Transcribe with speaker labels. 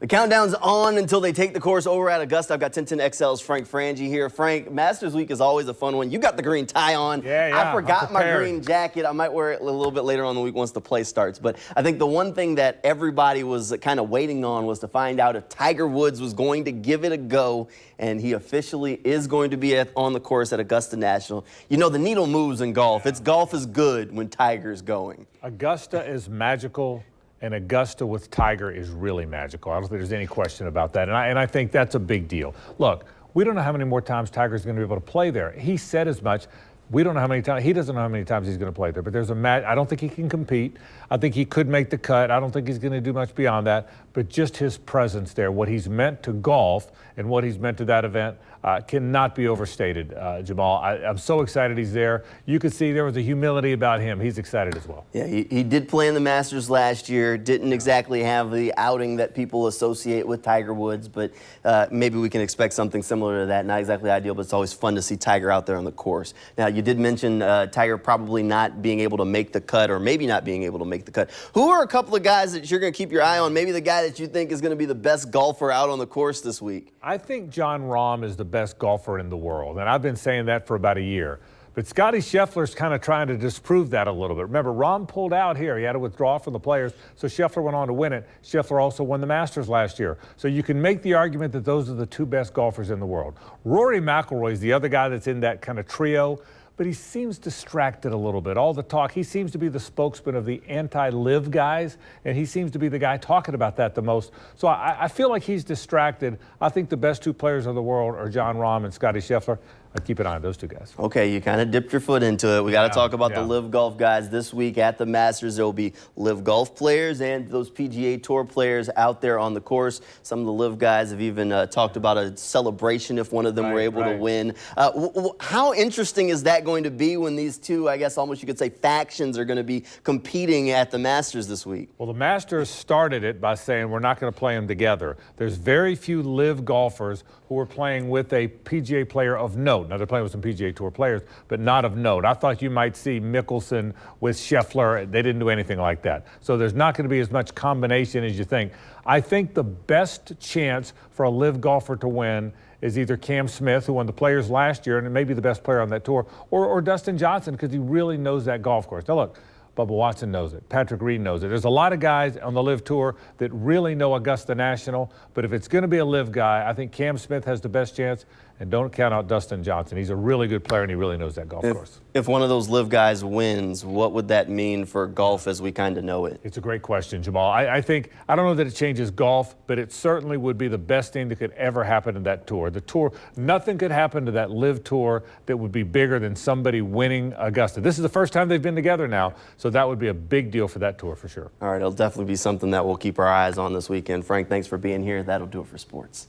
Speaker 1: The countdown's on until they take the course over at Augusta. I've got 1010XL's Frank Frangie here. Frank, Masters Week is always a fun one. You got the green tie on.
Speaker 2: Yeah,
Speaker 1: I forgot my green jacket. I might wear it a little bit later on in the week once the play starts. But I think the one thing that everybody was kind of waiting on was to find out if Tiger Woods was going to give it a go. And he officially is going to be on the course at Augusta National. You know, the needle moves in golf. Golf is good when Tiger's going.
Speaker 2: Augusta is magical. And Augusta with Tiger is really magical. I don't think there's any question about that. And I think that's a big deal. Look, we don't know how many more times Tiger's going to be able to play there. He said as much. We don't know how many times. He doesn't know how many times he's going to play there. But there's a match. I don't think he can compete. I think he could make the cut. I don't think he's going to do much beyond that. But just his presence there, what he's meant to golf and what he's meant to that event cannot be overstated, Jamal. I'm so excited he's there. You could see there was a humility about him. He's excited as well.
Speaker 1: Yeah, he did play in the Masters last year. Didn't exactly have the outing that people associate with Tiger Woods, but maybe we can expect something similar to that. Not exactly ideal, but it's always fun to see Tiger out there on the course. Now, you did mention Tiger probably not being able to make the cut, or maybe not being able to make the cut. Who are a couple of guys that you're going to keep your eye on? Maybe the guy that you think is going to be the best golfer out on the course this week?
Speaker 2: I think Jon Rahm is the best golfer in the world, and I've been saying that for about a year. But Scotty Scheffler's kind of trying to disprove that a little bit. Remember, Rahm pulled out here. He had to withdraw from the Players, so Scheffler went on to win it. Scheffler also won the Masters last year. So you can make the argument that those are the two best golfers in the world. Rory McIlroy is the other guy that's in that kind of trio, but he seems distracted a little bit. All the talk, he seems to be the spokesman of the anti-live guys, and he seems to be the guy talking about that the most. So I feel like he's distracted. I think the best two players of the world are Jon Rahm and Scotty Scheffler. I keep an eye on those two guys.
Speaker 1: Okay, you kind of dipped your foot into it. We got to talk about the LIV Golf guys this week at the Masters. There will be LIV Golf players and those PGA Tour players out there on the course. Some of the LIV guys have even talked about a celebration if one of them were able to win. How interesting is that going to be when these two, I guess almost you could say, factions are going to be competing at the Masters this week?
Speaker 2: Well, the Masters started it by saying we're not going to play them together. There's very few LIV golfers who are playing with a PGA player of note. Now, they're playing with some PGA Tour players, but not of note. I thought you might see Mickelson with Scheffler. They didn't do anything like that. So there's not going to be as much combination as you think. I think the best chance for a LIV golfer to win is either Cam Smith, who won the Players last year and may be the best player on that tour, or Dustin Johnson, because he really knows that golf course. Now, look, Bubba Watson knows it. Patrick Reed knows it. There's a lot of guys on the LIV Tour that really know Augusta National, but if it's going to be a LIV guy, I think Cam Smith has the best chance, and don't count out Dustin Johnson. He's a really good player, and he really knows that golf course.
Speaker 1: If one of those LIV guys wins, what would that mean for golf as we kind of know it?
Speaker 2: It's a great question, Jamal. I think, I don't know that it changes golf, but it certainly would be the best thing that could ever happen to that tour. The tour, nothing could happen to that LIV Tour that would be bigger than somebody winning Augusta. This is the first time they've been together now, so that would be a big deal for that tour for sure.
Speaker 1: All right, it'll definitely be something that we'll keep our eyes on this weekend. Frank, thanks for being here. That'll do it for sports.